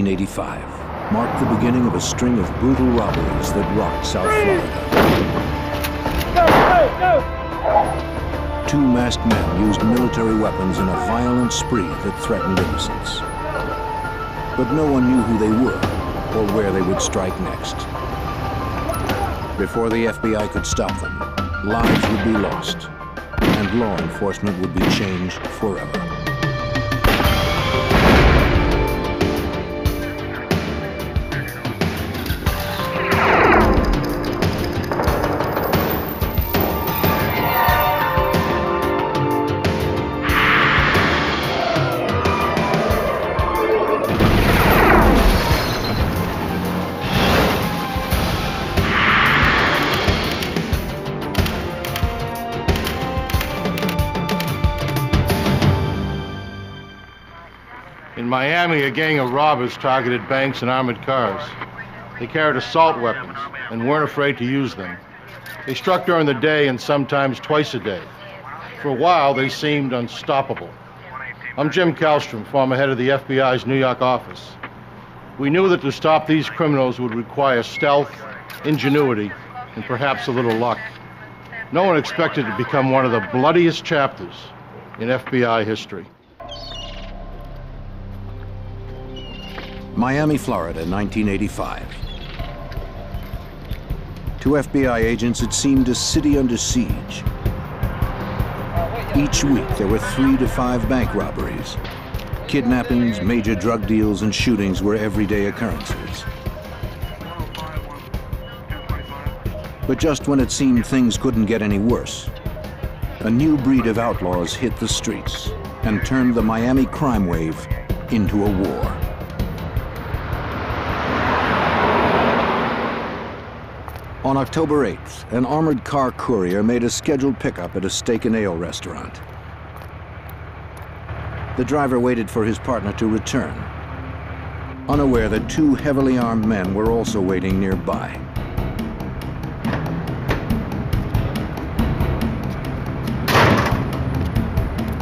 1985 marked the beginning of a string of brutal robberies that rocked South Florida. Two masked men used military weapons in a violent spree that threatened innocents. But no one knew who they were or where they would strike next. Before the FBI could stop them, lives would be lost, and law enforcement would be changed forever. In Miami, a gang of robbers targeted banks and armored cars. They carried assault weapons and weren't afraid to use them. They struck during the day and sometimes twice a day. For a while, they seemed unstoppable. I'm Jim Kallstrom, former head of the FBI's New York office. We knew that to stop these criminals would require stealth, ingenuity, and perhaps a little luck. No one expected to become one of the bloodiest chapters in FBI history. Miami, Florida, 1985. To FBI agents, it seemed a city under siege. Each week, there were 3 to 5 bank robberies. Kidnappings, major drug deals, and shootings were everyday occurrences. But just when it seemed things couldn't get any worse, a new breed of outlaws hit the streets and turned the Miami crime wave into a war. On October 8th, an armored car courier made a scheduled pickup at a steak and ale restaurant. The driver waited for his partner to return, unaware that 2 heavily armed men were also waiting nearby.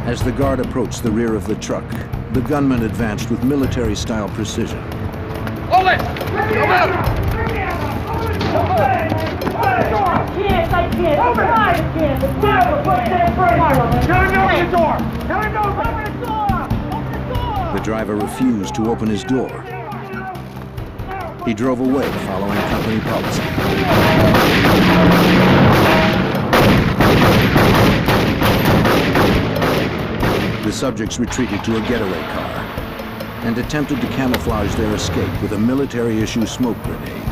As the guard approached the rear of the truck, the gunman advanced with military-style precision. Hold it! Come out! I can't. Open the door. Open the door. The driver refused to open his door. He drove away following company policy. The subjects retreated to a getaway car and attempted to camouflage their escape with a military-issue smoke grenade.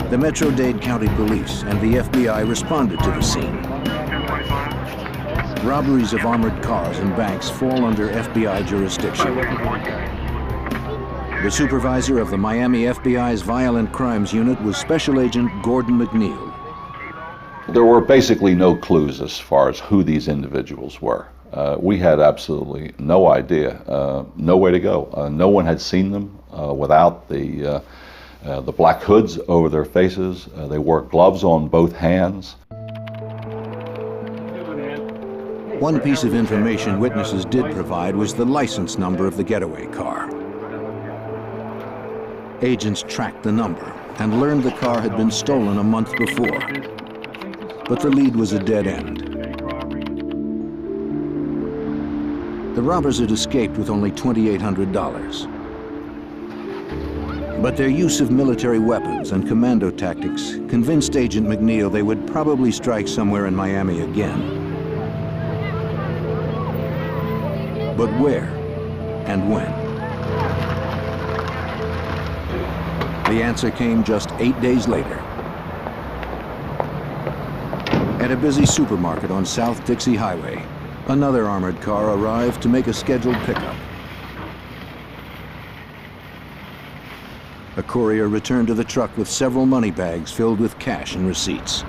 The Metro-Dade County Police and the FBI responded to the scene. Robberies of armored cars and banks fall under FBI jurisdiction. The supervisor of the Miami FBI's Violent Crimes Unit was Special Agent Gordon McNeil. There were basically no clues as far as who these individuals were. We had absolutely no idea, no way to go. No one had seen them without the black hoods over their faces. They wore gloves on both hands. One piece of information witnesses did provide was the license number of the getaway car. Agents tracked the number and learned the car had been stolen a month before. But the lead was a dead end. The robbers had escaped with only $2,800. But their use of military weapons and commando tactics convinced Agent McNeil they would probably strike somewhere in Miami again. But where and when? The answer came just 8 days later. At a busy supermarket on South Dixie Highway, another armored car arrived to make a scheduled pickup. A courier returned to the truck with several money bags filled with cash and receipts.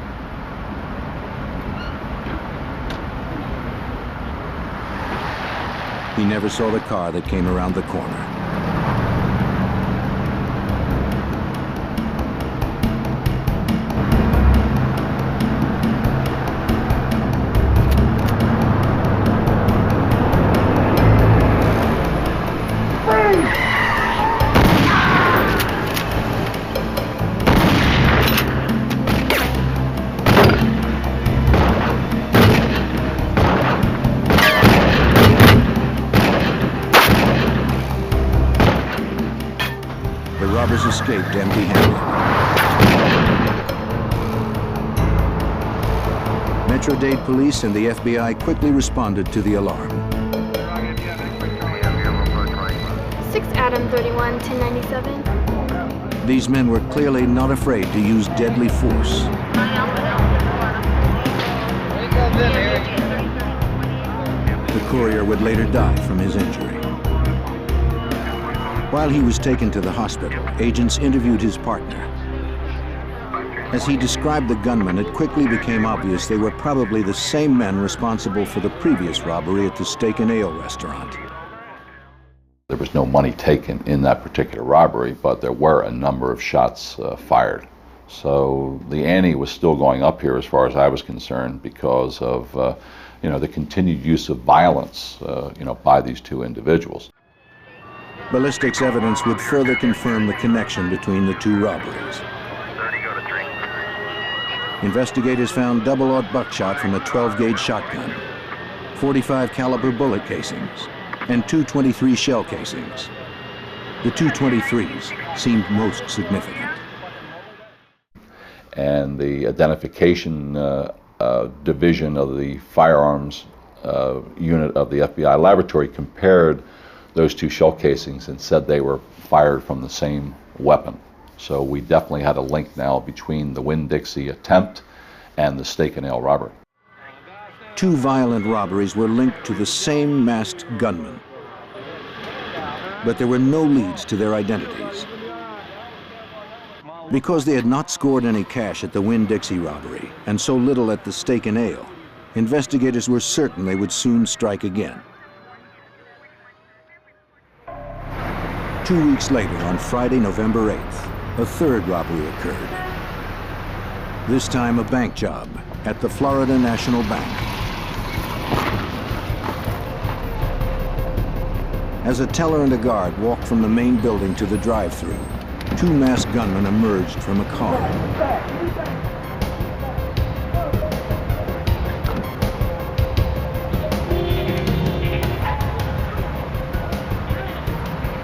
He never saw the car that came around the corner. robbers escaped empty-handed. Metro-Dade police and the FBI quickly responded to the alarm. 6 Adam 31, 1097. These men were clearly not afraid to use deadly force. The courier would later die from his injury. While he was taken to the hospital, agents interviewed his partner. As he described the gunmen, it quickly became obvious they were probably the same men responsible for the previous robbery at the Steak and Ale restaurant. There was no money taken in that particular robbery, but there were a number of shots fired. So the ante was still going up here as far as I was concerned because of the continued use of violence by these two individuals. Ballistics evidence would further confirm the connection between the two robberies. Investigators found double-aught buckshot from a 12-gauge shotgun, 45 caliber bullet casings, and 223 shell casings. The 223s seemed most significant. And the identification division of the firearms unit of the FBI laboratory compared those two shell casings and said they were fired from the same weapon. So we definitely had a link now between the Winn-Dixie attempt and the Steak and Ale robbery. Two violent robberies were linked to the same masked gunman, but there were no leads to their identities. Because they had not scored any cash at the Winn-Dixie robbery and so little at the Steak and Ale, investigators were certain they would soon strike again. 2 weeks later, on Friday, November 8th, a third robbery occurred. This time a bank job at the Florida National Bank. As a teller and a guard walked from the main building to the drive-thru, two masked gunmen emerged from a car.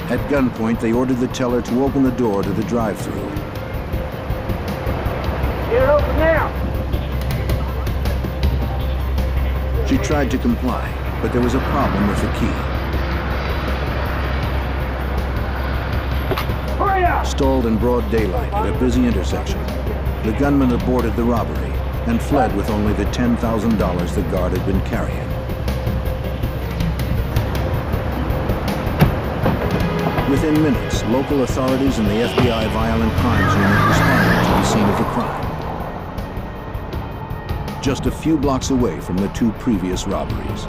At gunpoint, they ordered the teller to open the door to the drive-thru. Get it open now. She tried to comply, but there was a problem with the key. Hurry up! Stalled in broad daylight at a busy intersection, the gunman aborted the robbery and fled with only the $10,000 the guard had been carrying. Within minutes, local authorities and the FBI Violent Crimes Unit responded to the scene of the crime. Just a few blocks away from the two previous robberies.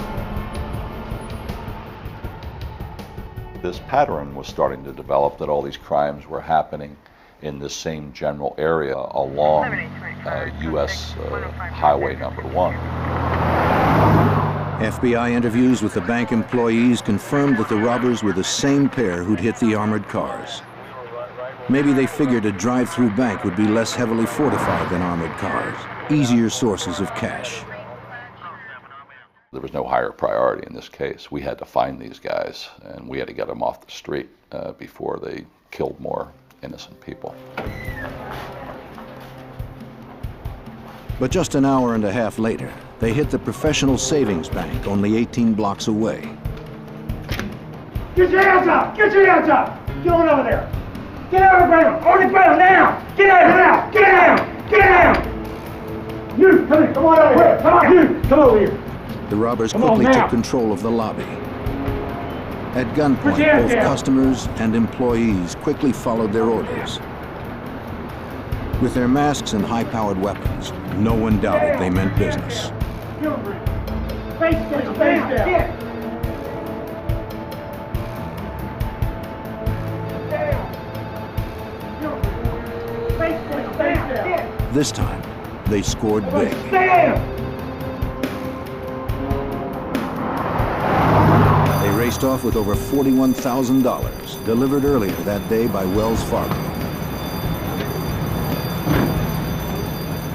This pattern was starting to develop that all these crimes were happening in the same general area along U.S. Highway number 1. FBI interviews with the bank employees confirmed that the robbers were the same pair who'd hit the armored cars. Maybe they figured a drive-through bank would be less heavily fortified than armored cars, easier sources of cash. There was no higher priority in this case. We had to find these guys, and we had to get them off the street before they killed more innocent people. But just an hour and a half later, they hit the Professional Savings Bank only 18 blocks away. Get your hands up! Get your hands up! Get on over there! Get out of the ground! On the ground now! Get out now! Get down! Get down! You, come here! Come on over here! Come on, you! Come over here! The robbers quickly took control of the lobby. At gunpoint, both customers and employees quickly followed their orders. With their masks and high-powered weapons, no one doubted they meant business. This time, they scored big. They raced off with over $41,000, delivered earlier that day by Wells Fargo.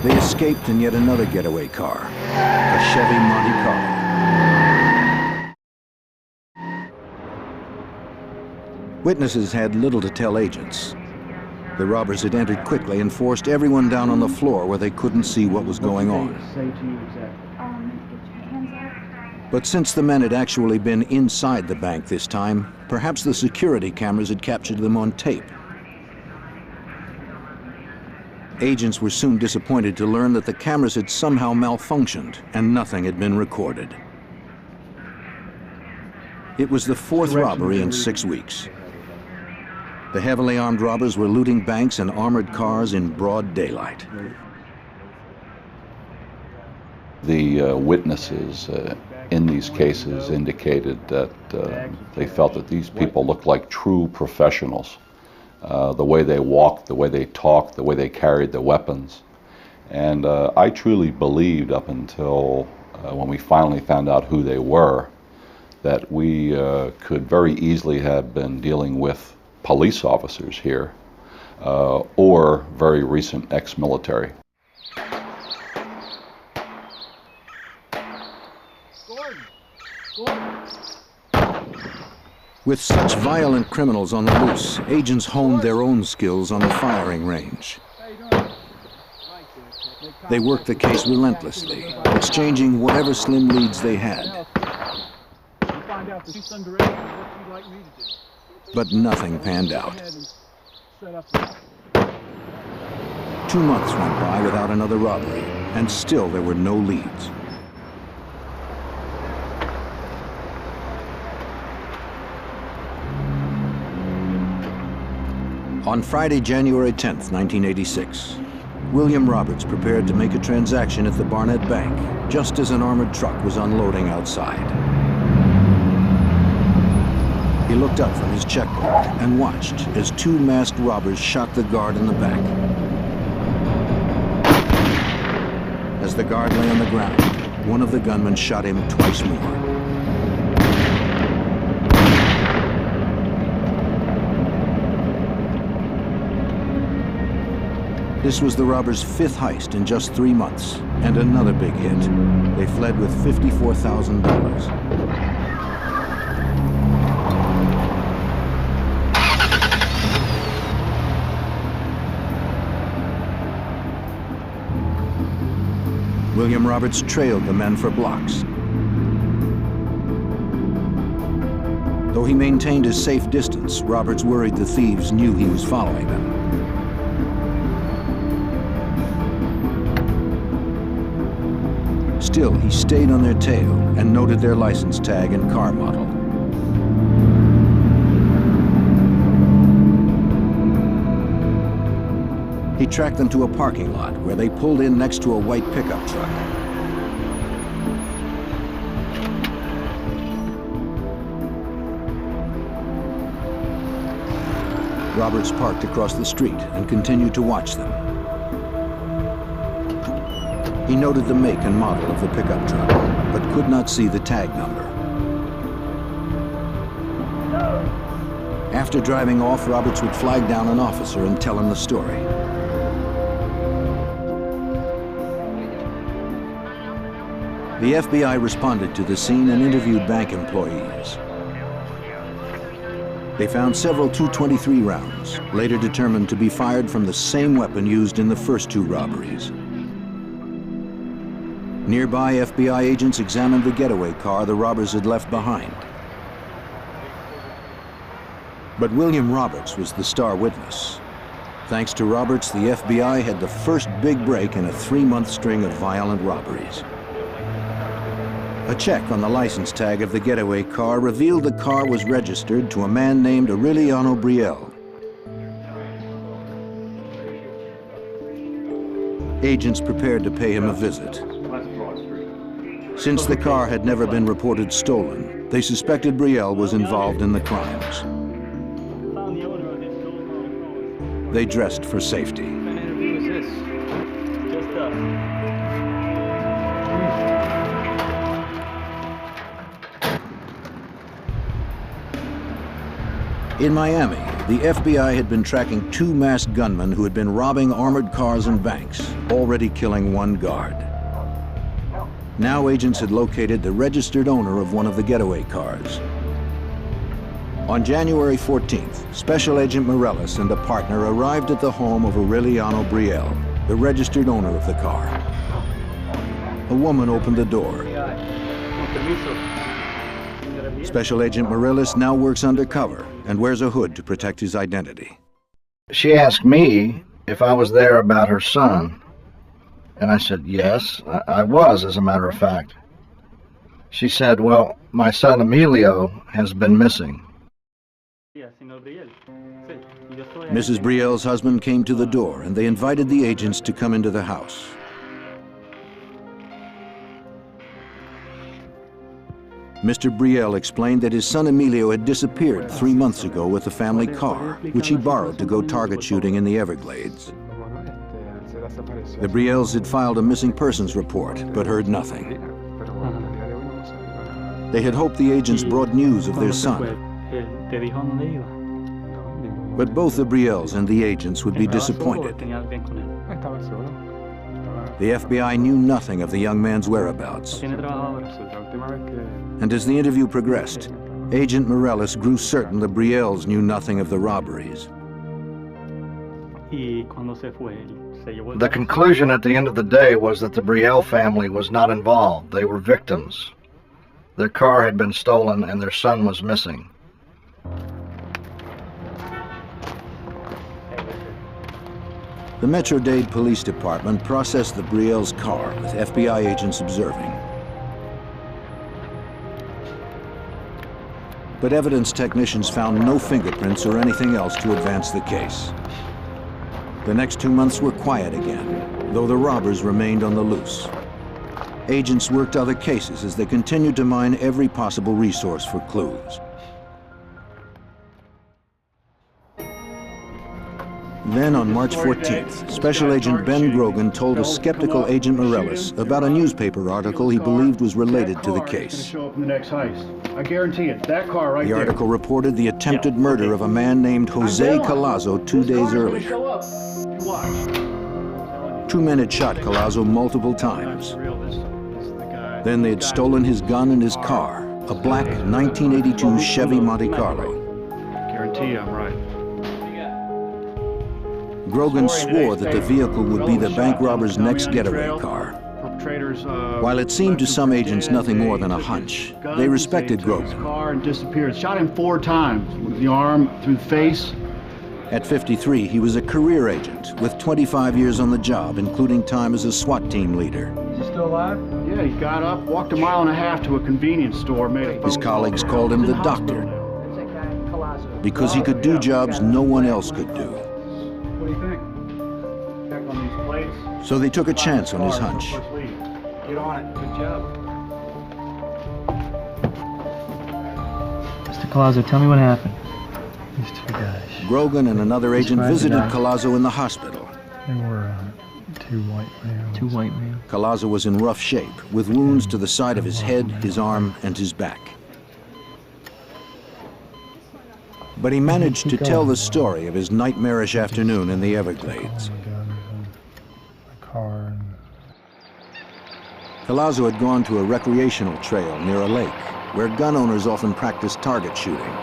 They escaped in yet another getaway car, a Chevy Monte Carlo. Witnesses had little to tell agents. The robbers had entered quickly and forced everyone down on the floor where they couldn't see what was going on. But since the men had actually been inside the bank this time, perhaps the security cameras had captured them on tape. Agents were soon disappointed to learn that the cameras had somehow malfunctioned and nothing had been recorded. It was the fourth robbery in 6 weeks. The heavily armed robbers were looting banks and armored cars in broad daylight. The witnesses in these cases indicated that they felt that these people looked like true professionals. The way they walked, the way they talked, the way they carried the weapons. And I truly believed up until when we finally found out who they were, that we could very easily have been dealing with police officers here or very recent ex-military. With such violent criminals on the loose, agents honed their own skills on the firing range. They worked the case relentlessly, exchanging whatever slim leads they had. But nothing panned out. 2 months went by without another robbery, and still there were no leads. On Friday, January 10th, 1986, William Roberts prepared to make a transaction at the Barnett Bank, just as an armored truck was unloading outside. He looked up from his checkbook and watched as 2 masked robbers shot the guard in the back. As the guard lay on the ground, one of the gunmen shot him twice more. This was the robbers' 5th heist in just 3 months, and another big hit. They fled with $54,000. William Roberts trailed the men for blocks. Though he maintained a safe distance, Roberts worried the thieves knew he was following them. Still, he stayed on their tail and noted their license tag and car model. He tracked them to a parking lot where they pulled in next to a white pickup truck. Roberts parked across the street and continued to watch them. He noted the make and model of the pickup truck, but could not see the tag number. After driving off, Roberts would flag down an officer and tell him the story. The FBI responded to the scene and interviewed bank employees. They found several .223 rounds, later determined to be fired from the same weapon used in the first 2 robberies. Nearby FBI agents examined the getaway car the robbers had left behind. But William Roberts was the star witness. Thanks to Roberts, the FBI had the first big break in a 3-month string of violent robberies. A check on the license tag of the getaway car revealed the car was registered to a man named Aureliano Brielle. Agents prepared to pay him a visit. Since the car had never been reported stolen, they suspected Brielle was involved in the crimes. They dressed for safety. In Miami, the FBI had been tracking 2 masked gunmen who had been robbing armored cars and banks, already killing 1 guard. Now agents had located the registered owner of one of the getaway cars. On January 14th, Special Agent Morales and a partner arrived at the home of Aureliano Brielle, the registered owner of the car. A woman opened the door. Special Agent Morales now works undercover and wears a hood to protect his identity. She asked me if I was there about her son, and I said yes, I was, as a matter of fact. She said, well, my son Emilio has been missing. Mrs. Brielle's husband came to the door and they invited the agents to come into the house. Mr. Brielle explained that his son Emilio had disappeared 3 months ago with the family car, which he borrowed to go target shooting in the Everglades. The Brielles had filed a missing persons report, but heard nothing. They had hoped the agents brought news of their son. But both the Brielles and the agents would be disappointed. The FBI knew nothing of the young man's whereabouts. And as the interview progressed, Agent Morales grew certain the Brielles knew nothing of the robberies. The conclusion at the end of the day was that the Brielle family was not involved. They were victims. Their car had been stolen and their son was missing. The Metro-Dade Police Department processed the Brielle's car with FBI agents observing. But evidence technicians found no fingerprints or anything else to advance the case. The next 2 months were quiet again, though the robbers remained on the loose. Agents worked other cases as they continued to mine every possible resource for clues. Then on March 14th, Special Agent Ben Grogan told a skeptical Agent Morales about a newspaper article he believed was related to the case. I guarantee it. That car right there. The article reported the attempted murder of a man named Jose Collazo 2 days earlier. 2 men had shot Collazo multiple times. Then they had stolen his gun and his car, a black 1982 Chevy Monte Carlo. Guarantee I'm right. Grogan swore that the vehicle would be the bank robber's next getaway car. While it seemed to some agents nothing more than a hunch, they respected Grogan. Car and disappeared. Shot him 4 times with the arm, through the face. At 53, he was a career agent with 25 years on the job, including time as a SWAT team leader. Is he still alive? Yeah, he got up, walked 1.5 miles to a convenience store, made a phone His colleagues called him the doctor because he could do jobs no one else could do. What do you think? Check on these plates. So they took a chance on his hunch. Get on it. Good job. Mr. Collazo, tell me what happened. These 2 guys. Grogan and another agent visited Collazo in the hospital. They were 2 white males. 2 white males. Collazo was in rough shape, with wounds to the side of his head, his arm, and his back. But he managed to tell the story of his nightmarish afternoon in the Everglades. Collazo had gone to a recreational trail near a lake, where gun owners often practice target shooting.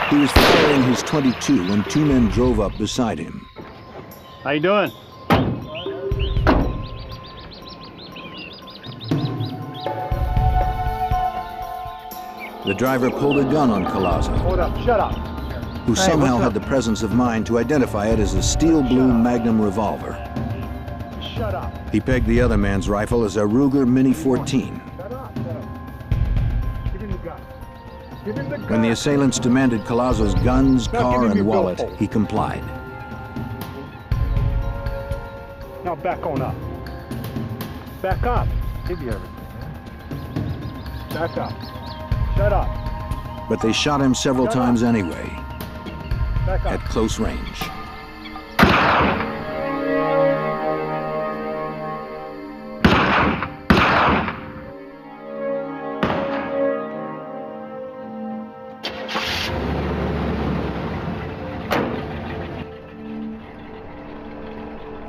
He was firing his .22 when 2 men drove up beside him. How you doing? The driver pulled a gun on Collazo, Hold up, shut up. who somehow had the presence of mind to identify it as a steel blue Magnum revolver. Shut up. He pegged the other man's rifle as a Ruger Mini 14. Shut up, shut up. Give him the gun. Give him the gun. When the assailants demanded Collazo's guns, car, and wallet, he complied. Now back on up. Back up. Give you everything. Back up. Shut up. But they shot him several times anyway, Back up. at close range.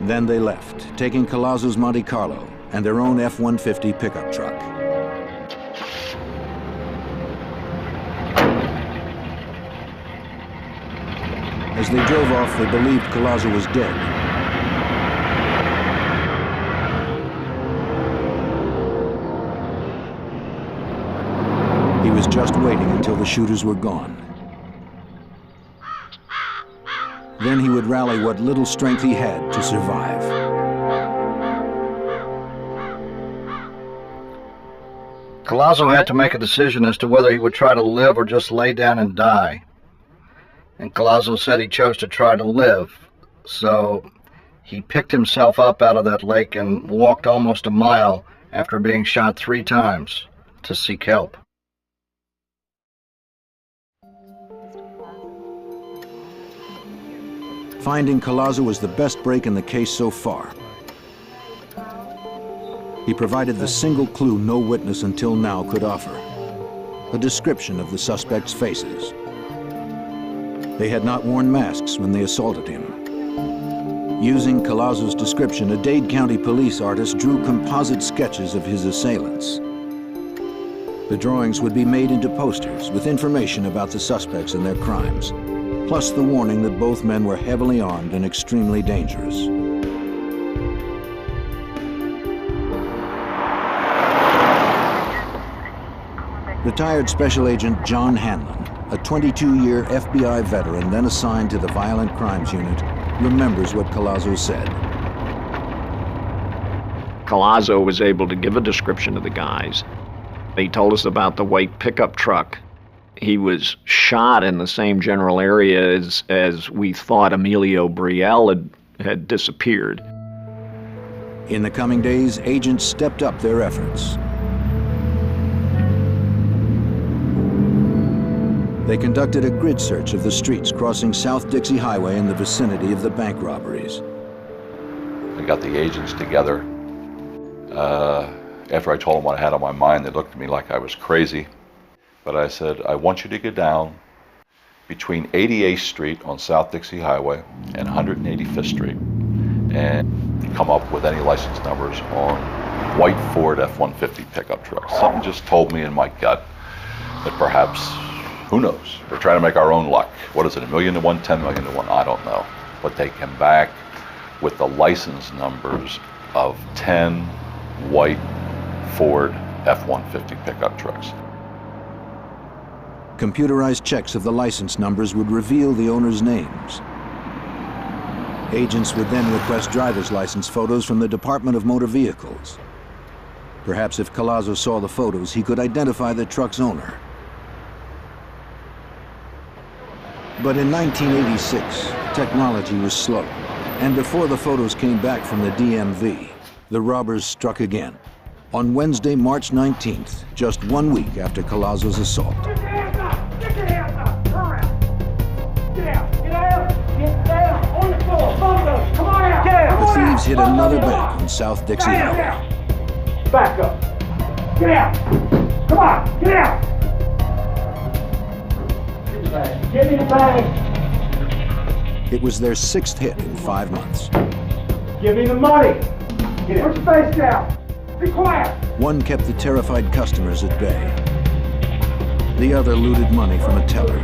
Then they left, taking Collazo's Monte Carlo and their own F-150 pickup truck. As they drove off, they believed Collazo was dead. He was just waiting until the shooters were gone. Then he would rally what little strength he had to survive. Collazo had to make a decision as to whether he would try to live or just lay down and die. And Collazo said he chose to try to live. So he picked himself up out of that lake and walked almost a mile after being shot 3 times to seek help. Finding Collazo was the best break in the case so far. He provided the single clue no witness until now could offer: a description of the suspects' faces. They had not worn masks when they assaulted him. Using Collazo's description, a Dade County police artist drew composite sketches of his assailants. The drawings would be made into posters with information about the suspects and their crimes, plus the warning that both men were heavily armed and extremely dangerous. Retired Special Agent John Hanlon, a 22-year FBI veteran then assigned to the Violent Crimes Unit, remembers what Collazo said. Collazo was able to give a description of the guys. He told us about the white pickup truck. He was shot in the same general area as we thought Emilio Brielle had disappeared. In the coming days, agents stepped up their efforts. They conducted a grid search of the streets crossing South Dixie Highway in the vicinity of the bank robberies. I got the agents together. After I told them what I had on my mind, they looked at me like I was crazy. But I said, I want you to go down between 88th Street on South Dixie Highway and 185th Street and come up with any license numbers on white Ford F-150 pickup trucks. Something just told me in my gut that perhaps, who knows, we're trying to make our own luck. What is it, 1,000,000 to 1, 10 million to 1? I don't know. But they came back with the license numbers of 10 white Ford F-150 pickup trucks. Computerized checks of the license numbers would reveal the owners' names. Agents would then request driver's license photos from the Department of Motor Vehicles. Perhaps if Collazo saw the photos, he could identify the truck's owner. But in 1986, technology was slow, and before the photos came back from the DMV, the robbers struck again. On Wednesday, March 19th, just 1 week after Collazo's assault. Get your hands up! Get your hands up! Turn around! Get out! Get out! Get down! On the floor! Both of them! Come on out! Get out! The thieves hit another bank on South Dixie Highway. Back up! Get out! Come on! Get out! Give me the bag! It was their 6th hit in 5 months. Give me the money! Get it! Put your face down! Be quiet! One kept the terrified customers at bay. The other looted money from a teller.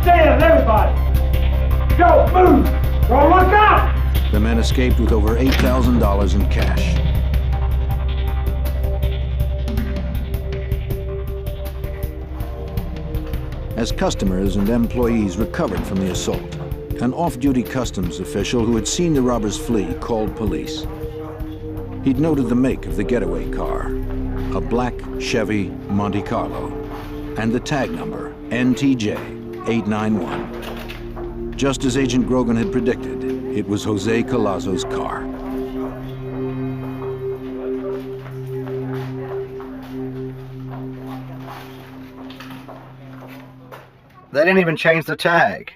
Stand, everybody! Go, move! Don't look up! The men escaped with over $8,000 in cash. As customers and employees recovered from the assault, an off-duty customs official who had seen the robbers flee called police. He'd noted the make of the getaway car, a black Chevy Monte Carlo, and the tag number, NTJ 891. Just as Agent Grogan had predicted, it was Jose Collazo's car. They didn't even change the tag.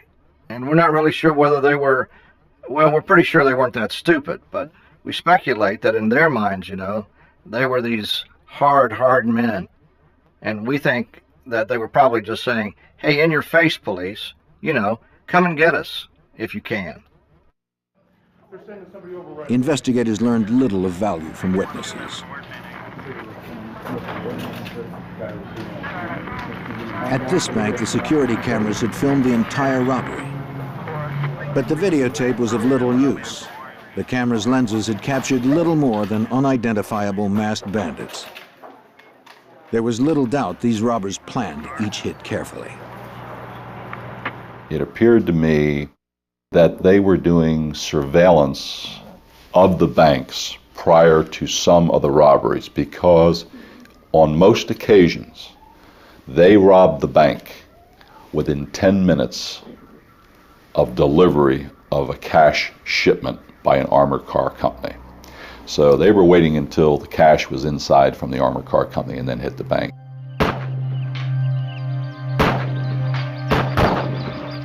And we're not really sure whether they were, well, we're pretty sure they weren't that stupid, but we speculate that in their minds, you know, they were these hard men. And we think that they were probably just saying, hey, in your face, police, you know, come and get us if you can. Investigators learned little of value from witnesses. At this bank, the security cameras had filmed the entire robbery. But the videotape was of little use. The camera's lenses had captured little more than unidentifiable masked bandits. There was little doubt these robbers planned each hit carefully. It appeared to me that they were doing surveillance of the banks prior to some of the robberies, because on most occasions they robbed the bank within 10 minutes of delivery of a cash shipment by an armored car company. So they were waiting until the cash was inside from the armored car company and then hit the bank.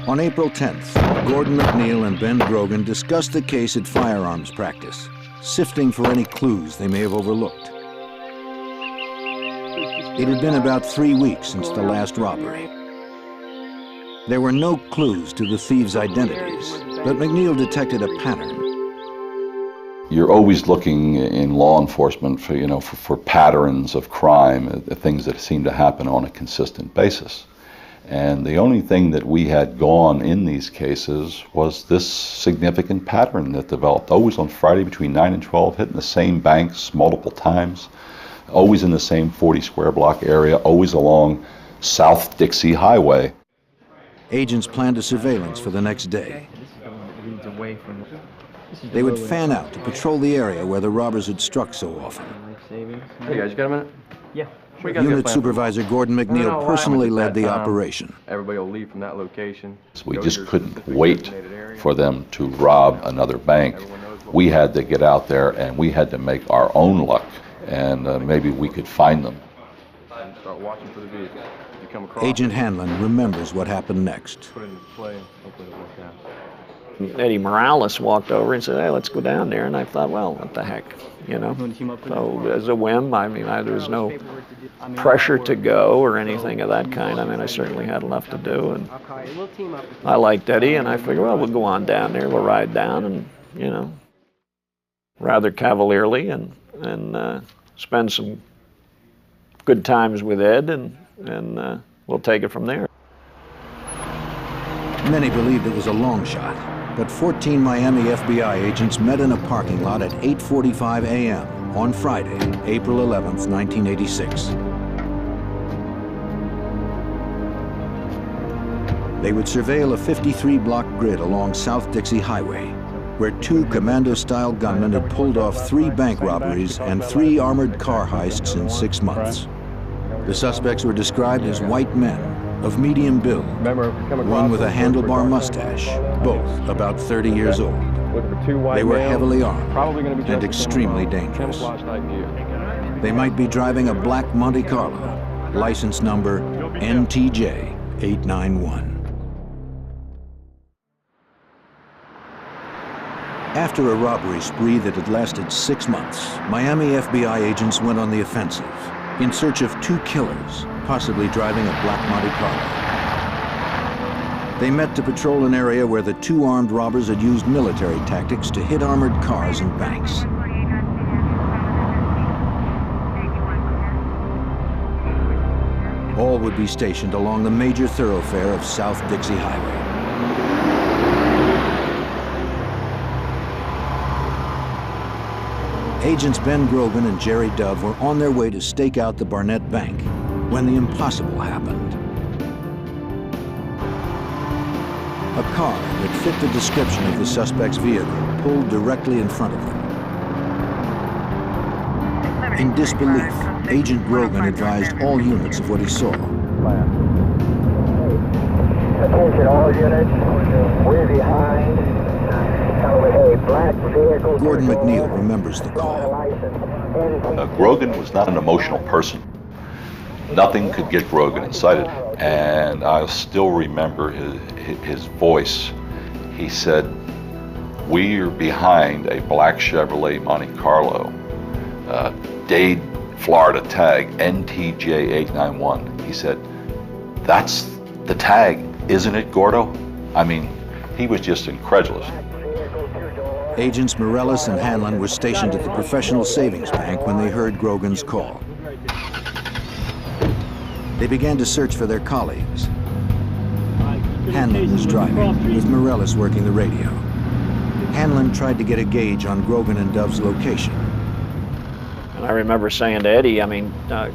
On April 10th, Gordon McNeil and Ben Grogan discussed the case at firearms practice, sifting for any clues they may have overlooked. It had been about 3 weeks since the last robbery. There were no clues to the thieves' identities, but McNeil detected a pattern. You're always looking in law enforcement for patterns of crime, things that seem to happen on a consistent basis. And the only thing that we had gone in these cases was this significant pattern that developed, always on Friday between 9 and 12, hitting the same banks multiple times, always in the same 40 square block area, always along South Dixie Highway. Agents planned a surveillance for the next day. They would fan out to patrol the area where the robbers had struck so often. Hey guys, you got a minute? Yeah. Unit Supervisor Gordon McNeil personally led the operation. Everybody will leave from that location. So we just couldn't wait for them to rob another bank. We had to get out there and we had to make our own luck, and maybe we could find them. Start watching for the vehicle. You come across Agent Hanlon remembers what happened next. put it into play. Hopefully it'll work out. Eddie Morales walked over and said, "Hey, let's go down there." And I thought, well, what the heck, you know? So as a whim, I mean, there was no pressure to go or anything of that kind. I mean, I certainly had enough to do, and I liked Eddie, and I figured, well, we'll go on down there, we'll ride down, and you know, rather cavalierly, and spend some good times with Ed, and we'll take it from there. Many believed it was a long shot, but 14 Miami FBI agents met in a parking lot at 8:45 a.m. on Friday, April 11th, 1986. They would surveil a 53-block grid along South Dixie Highway, where 2 commando-style gunmen had pulled off 3 bank robberies and 3 armored car heists in 6 months. The suspects were described as white men, of medium build, one with a handlebar mustache, both about 30 years old. They were heavily armed and extremely dangerous. They might be driving a black Monte Carlo, license number NTJ 891. After a robbery spree that had lasted 6 months, Miami FBI agents went on the offensive in search of 2 killers, possibly driving a black Monte Carlo. They met to patrol an area where the 2 armed robbers had used military tactics to hit armored cars and banks. All would be stationed along the major thoroughfare of South Dixie Highway. Agents Ben Grogan and Jerry Dove were on their way to stake out the Barnett Bank when the impossible happened. A car that fit the description of the suspect's vehicle pulled directly in front of them. In disbelief, Agent Grogan advised all units of what he saw. Attention all units, we're behind. Gordon McNeil remembers the call. Grogan was not an emotional person. Nothing could get Grogan excited. And I still remember his voice. He said, "We are behind a black Chevrolet Monte Carlo, Dade, Florida tag, NTJ 891. He said, "That's the tag, isn't it, Gordo?" I mean, he was just incredulous. Agents Morales and Hanlon were stationed at the Professional Savings Bank when they heard Grogan's call. They began to search for their colleagues. Hanlon was driving, with Morellis working the radio. Hanlon tried to get a gauge on Grogan and Dove's location. And I remember saying to Eddie,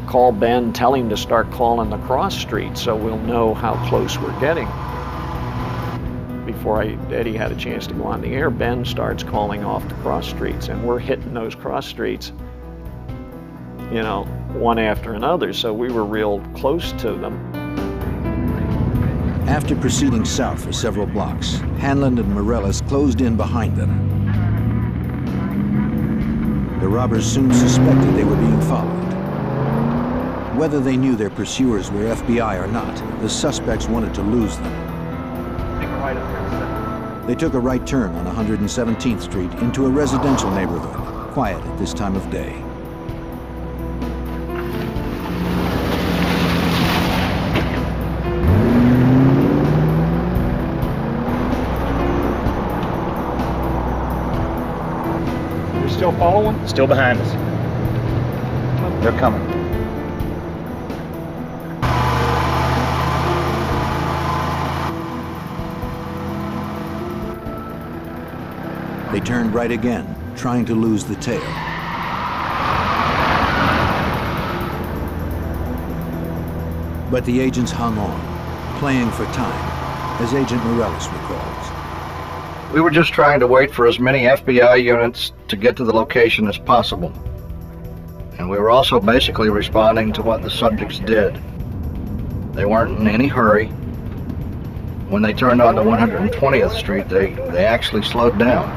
call Ben, tell him to start calling the cross streets so we'll know how close we're getting. Before Eddie had a chance to go on the air, Ben starts calling off the cross streets, and we're hitting those cross streets, one after another, so we were real close to them. After proceeding south for several blocks, Hanlon and Morellis closed in behind them. The robbers soon suspected they were being followed. Whether they knew their pursuers were FBI or not, the suspects wanted to lose them. They took a right turn on 117th Street into a residential neighborhood, quiet at this time of day. Still following? Still behind us. They're coming. They turned right again, trying to lose the tail. But the agents hung on, playing for time, as Agent Morellis recalls. We were just trying to wait for as many FBI units to get to the location as possible. And we were also basically responding to what the subjects did. They weren't in any hurry. When they turned onto 120th Street, they actually slowed down.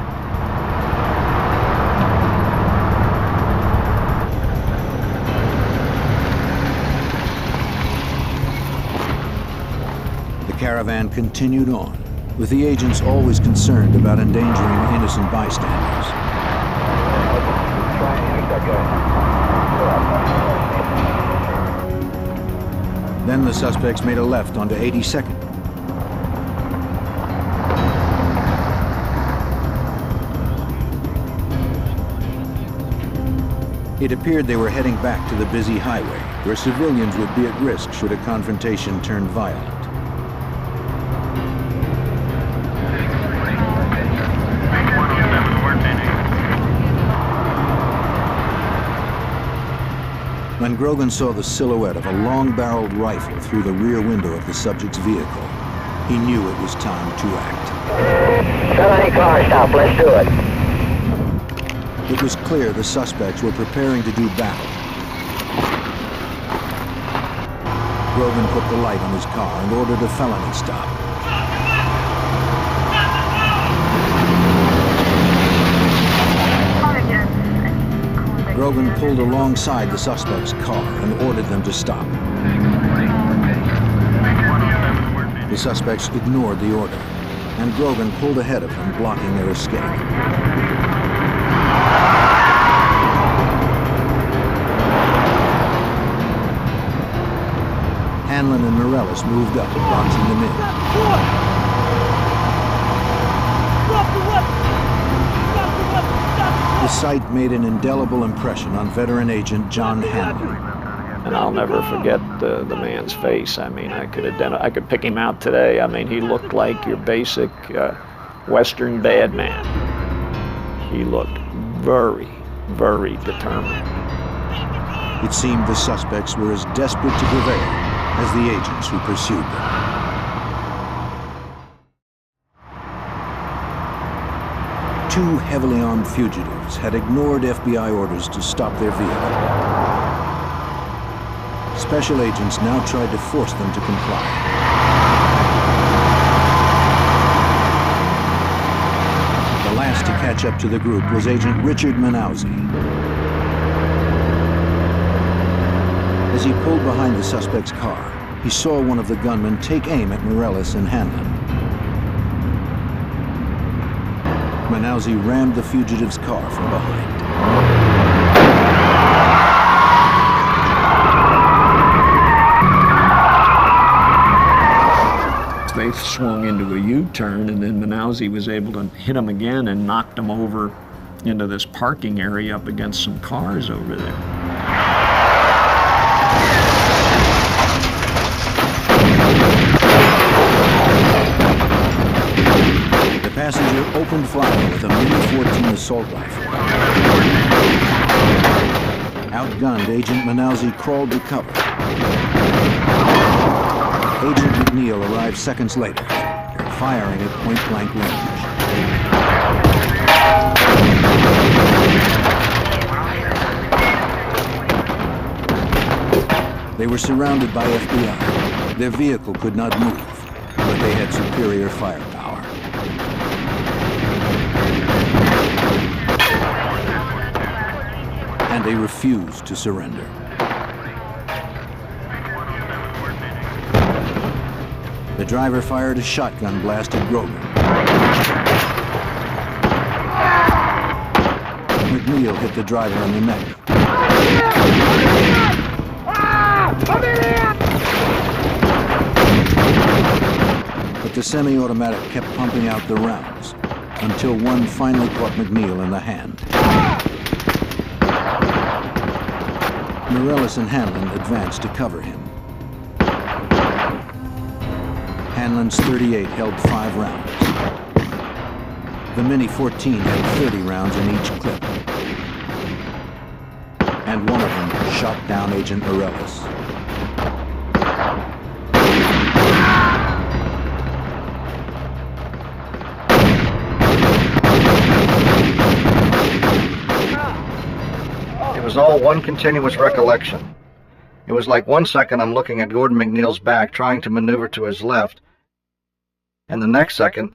The caravan continued on, with the agents always concerned about endangering innocent bystanders. Then the suspects made a left onto 82nd. It appeared they were heading back to the busy highway, where civilians would be at risk should a confrontation turn violent. When Grogan saw the silhouette of a long-barreled rifle through the rear window of the subject's vehicle, he knew it was time to act. Got any car stop, let's do it. It was clear the suspects were preparing to do battle. Grogan put the light on his car and ordered a felony stop. Grogan pulled alongside the suspect's car and ordered them to stop. The suspects ignored the order, and Grogan pulled ahead of them, blocking their escape. Hanlon and Morellis moved up, boxing them in. The sight made an indelible impression on veteran agent John Hanlon. And I'll never forget the man's face. I mean, I could pick him out today. I mean, he looked like your basic Western bad man. He looked very, very determined. It seemed the suspects were as desperate to prevail as the agents who pursued them. Two heavily armed fugitives had ignored FBI orders to stop their vehicle. Special agents now tried to force them to comply. The last to catch up to the group was Agent Richard Manauzi. As he pulled behind the suspect's car, he saw one of the gunmen take aim at Morellis and Hanlon. Manauzi rammed the fugitive's car from behind. They swung into a U-turn, and then Manauzi was able to hit him again and knocked him over into this parking area up against some cars over there. McNeil opened fire with a Mini-14 assault rifle. Outgunned, Agent Manalzi crawled to cover. Agent McNeil arrived seconds later, firing at point-blank range. They were surrounded by FBI. Their vehicle could not move, but they had superior firepower. And they refused to surrender. The driver fired a shotgun blast at Grogan. McNeil hit the driver in the neck. But the semi-automatic kept pumping out the rounds until one finally caught McNeil in the hand. Morellis and Hanlon advanced to cover him. Hanlon's .38 held 5 rounds. The Mini-14 had 30 rounds in each clip. And one of them shot down Agent Morellis. It was all one continuous recollection. It was like 1 second I'm looking at Gordon McNeil's back, trying to maneuver to his left, and the next second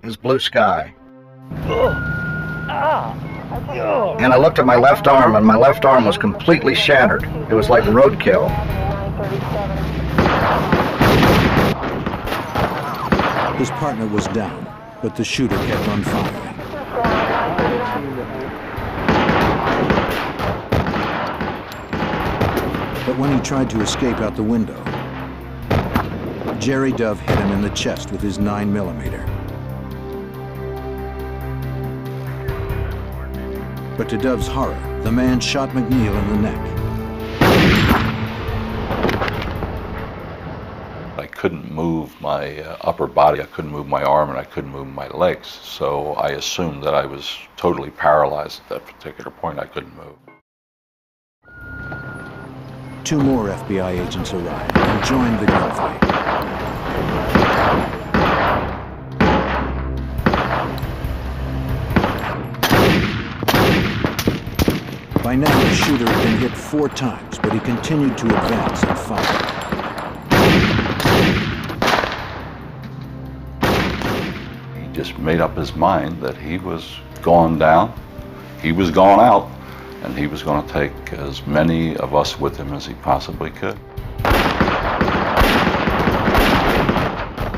is blue sky. And I looked at my left arm, and my left arm was completely shattered. It was like roadkill. His partner was down, but the shooter kept on firing. But when he tried to escape out the window, Jerry Dove hit him in the chest with his 9mm. But to Dove's horror, the man shot McNeil in the neck. I couldn't move my upper body, I couldn't move my arm, and I couldn't move my legs, so I assumed that I was totally paralyzed at that particular point. I couldn't move. 2 more FBI agents arrived and joined the gunfight. By now, the shooter had been hit 4 times, but he continued to advance and fire. He just made up his mind that he was gone down, he was gone out, and he was going to take as many of us with him as he possibly could.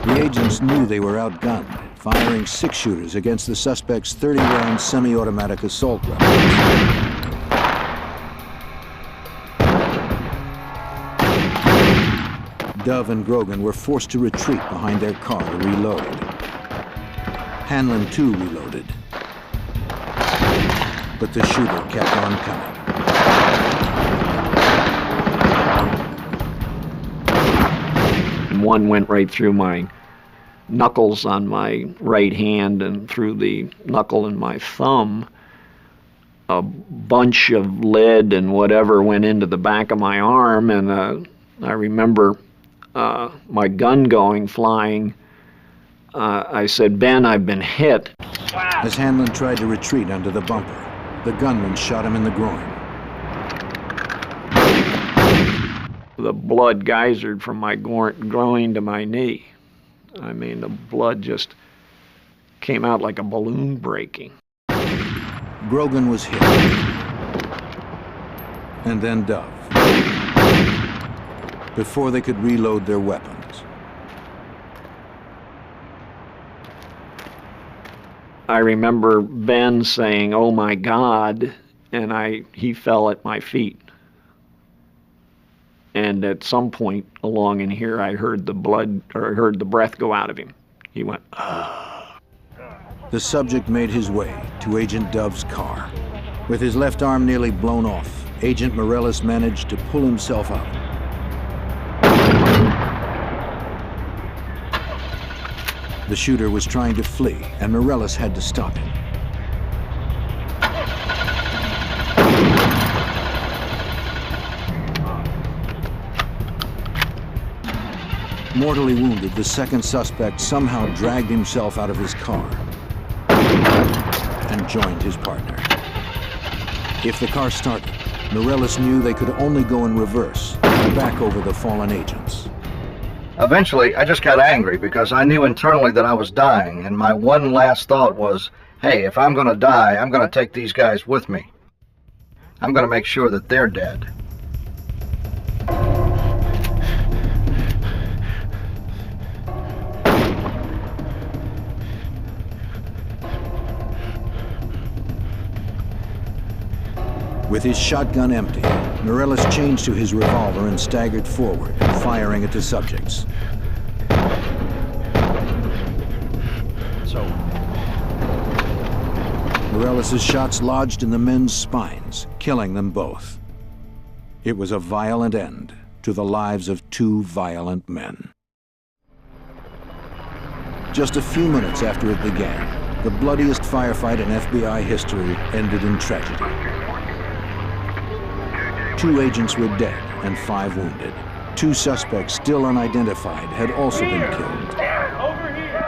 The agents knew they were outgunned, firing 6 shooters against the suspect's 30-round semi-automatic assault weapons. Dove and Grogan were forced to retreat behind their car to reload. Hanlon, too, reloaded. But the shooter kept on coming. And one went right through my knuckles on my right hand and through the knuckle in my thumb. A bunch of lead and whatever went into the back of my arm, and I remember my gun going flying. I said, "Ben, I've been hit." As Hanlon tried to retreat under the bumper, the gunman shot him in the groin. The blood geysered from my groin to my knee. I mean, the blood just came out like a balloon breaking. Grogan was hit. And then Dove. Before they could reload their weapons. I remember Ben saying, "Oh my God," and he fell at my feet. And at some point along in here, I heard the breath go out of him. He went, "Ah." The subject made his way to Agent Dove's car. With his left arm nearly blown off, Agent Morellis managed to pull himself up. The shooter was trying to flee, and Morales had to stop him. Mortally wounded, the second suspect somehow dragged himself out of his car and joined his partner. If the car started, Morales knew they could only go in reverse and back over the fallen agents. Eventually, I just got angry because I knew internally that I was dying, and my one last thought was, hey, if I'm going to die, I'm going to take these guys with me. I'm going to make sure that they're dead. With his shotgun empty, Morales changed to his revolver and staggered forward, firing at the subjects. Morales' shots lodged in the men's spines, killing them both. It was a violent end to the lives of two violent men. Just a few minutes after it began, the bloodiest firefight in FBI history ended in tragedy. 2 agents were dead and 5 wounded. 2 suspects still unidentified had also been killed. Over here!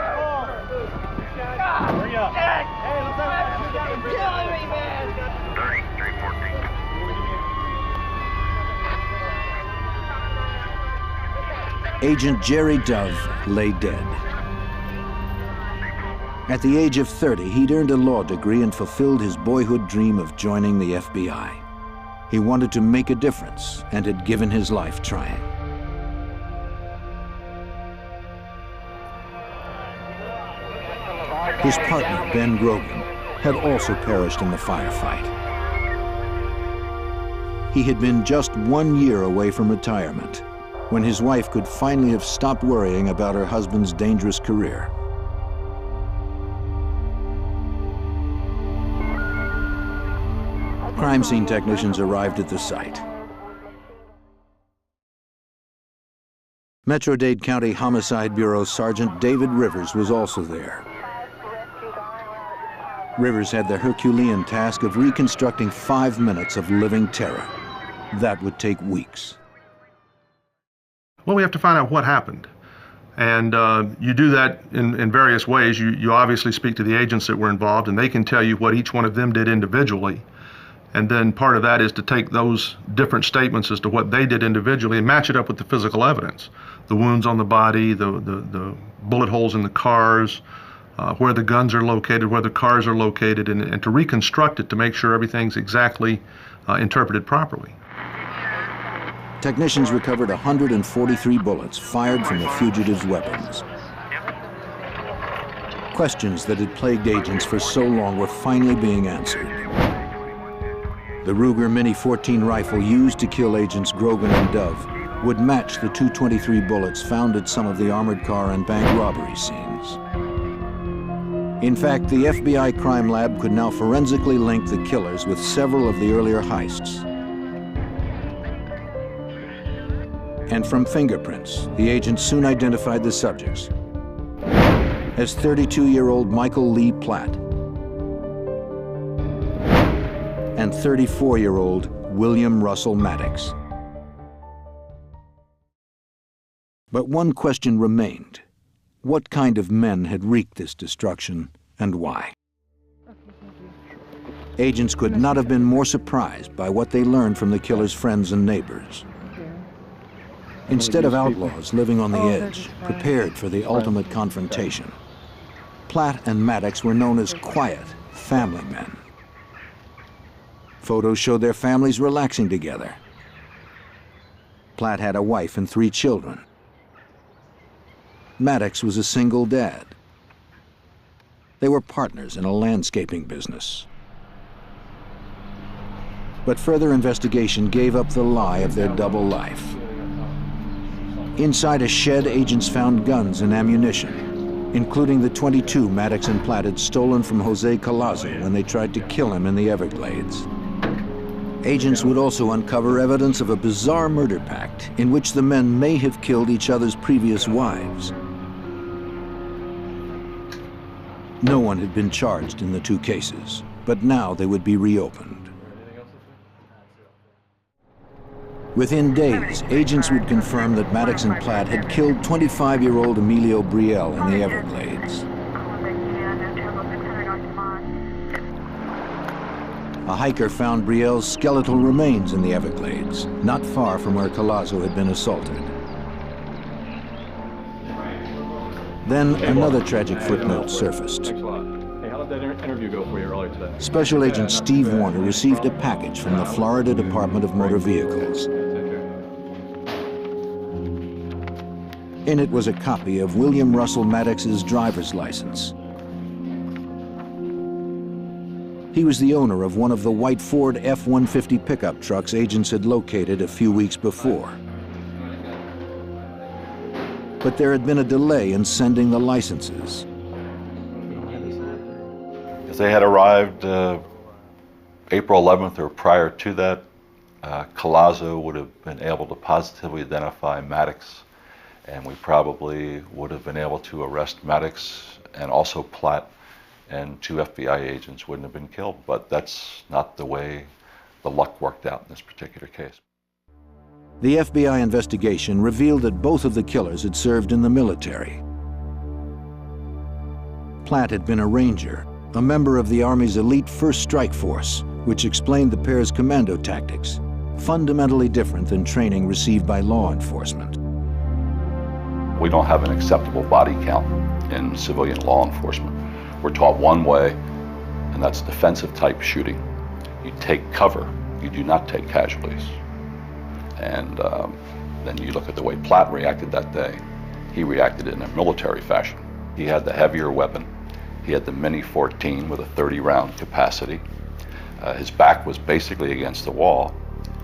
Hurry up! Hey, let's have killing me, man! 3314. Agent Jerry Dove lay dead. At the age of 30, he'd earned a law degree and fulfilled his boyhood dream of joining the FBI. He wanted to make a difference and had given his life trying. His partner, Ben Grogan, had also perished in the firefight. He had been just 1 year away from retirement when his wife could finally have stopped worrying about her husband's dangerous career. Crime scene technicians arrived at the site. Metro-Dade County Homicide Bureau Sergeant David Rivers was also there. Rivers had the Herculean task of reconstructing 5 minutes of living terror. That would take weeks. Well, we have to find out what happened. And you do that in various ways. You obviously speak to the agents that were involved, and they can tell you what each one of them did individually. And then part of that is to take those different statements as to what they did individually and match it up with the physical evidence. The wounds on the body, the bullet holes in the cars, where the guns are located, where the cars are located, and to reconstruct it to make sure everything's exactly interpreted properly. Technicians recovered 143 bullets fired from the fugitives' weapons. Questions that had plagued agents for so long were finally being answered. The Ruger Mini 14 rifle used to kill agents Grogan and Dove would match the .223 bullets found at some of the armored car and bank robbery scenes. In fact, the FBI crime lab could now forensically link the killers with several of the earlier heists. And from fingerprints, the agents soon identified the subjects as 32-year-old Michael Lee Platt and 34-year-old William Russell Maddox. But one question remained. What kind of men had wreaked this destruction, and why? Agents could not have been more surprised by what they learned from the killer's friends and neighbors. Instead of outlaws living on the edge, prepared for the ultimate confrontation, Platt and Maddox were known as quiet family men. Photos showed their families relaxing together. Platt had a wife and 3 children. Maddox was a single dad. They were partners in a landscaping business. But further investigation gave up the lie of their double life. Inside a shed, agents found guns and ammunition, including the .22 Maddox and Platt had stolen from Jose Collazo when they tried to kill him in the Everglades. Agents would also uncover evidence of a bizarre murder pact in which the men may have killed each other's previous wives. No one had been charged in the two cases, but now they would be reopened. Within days, agents would confirm that Maddox and Platt had killed 25-year-old Emilio Brielle in the Everglades. A hiker found Brielle's skeletal remains in the Everglades, not far from where Collazo had been assaulted. Then another tragic footnote surfaced. Hey, how did that interview go for you earlier today? Special Agent Steve Warner received a package from the Florida Department of Motor Vehicles. In it was a copy of William Russell Maddox's driver's license. He was the owner of one of the white Ford F-150 pickup trucks agents had located a few weeks before. But there had been a delay in sending the licenses. If they had arrived April 11th or prior to that, Collazo would have been able to positively identify Maddox, and we probably would have been able to arrest Maddox, and also Platt, and 2 FBI agents wouldn't have been killed. But that's not the way the luck worked out in this particular case. The FBI investigation revealed that both of the killers had served in the military. Platt had been a Ranger, a member of the Army's elite First Strike Force, which explained the pair's commando tactics, fundamentally different than training received by law enforcement. We don't have an acceptable body count in civilian law enforcement. We're taught one way, and that's defensive type shooting. You take cover, you do not take casualties. And then you look at the way Platt reacted that day. He reacted in a military fashion. He had the heavier weapon. He had the Mini 14 with a 30-round capacity. His back was basically against the wall.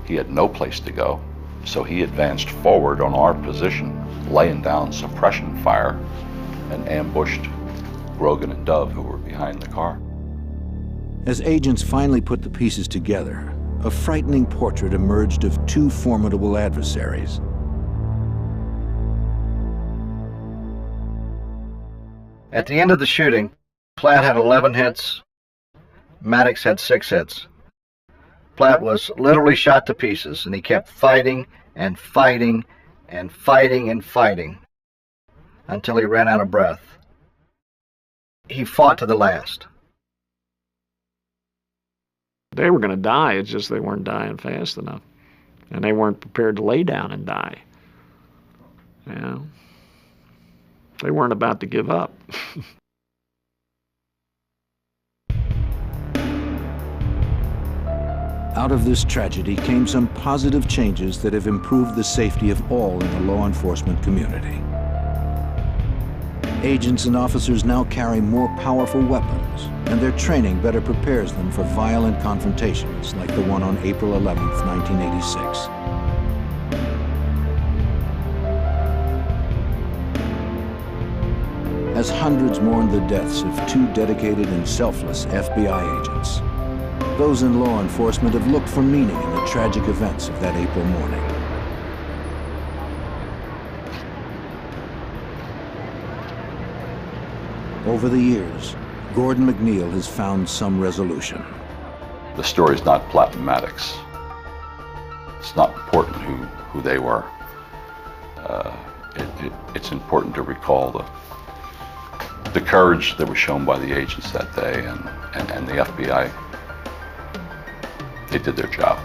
He had no place to go, so he advanced forward on our position, laying down suppression fire, and ambushed Grogan and Dove, who were behind the car. As agents finally put the pieces together, a frightening portrait emerged of 2 formidable adversaries. At the end of the shooting, Platt had 11 hits, Maddox had 6 hits. Platt was literally shot to pieces, and he kept fighting and fighting and fighting and fighting until he ran out of breath. He fought to the last. They were going to die, it's just they weren't dying fast enough. And they weren't prepared to lay down and die. Yeah. They weren't about to give up. Out of this tragedy came some positive changes that have improved the safety of all in the law enforcement community. Agents and officers now carry more powerful weapons, and their training better prepares them for violent confrontations like the one on April 11th, 1986. As hundreds mourned the deaths of 2 dedicated and selfless FBI agents, those in law enforcement have looked for meaning in the tragic events of that April morning. Over the years, Gordon McNeil has found some resolution. The story's not Platt and Maddox. It's not important who they were. It's important to recall the courage that was shown by the agents that day and the FBI. They did their job.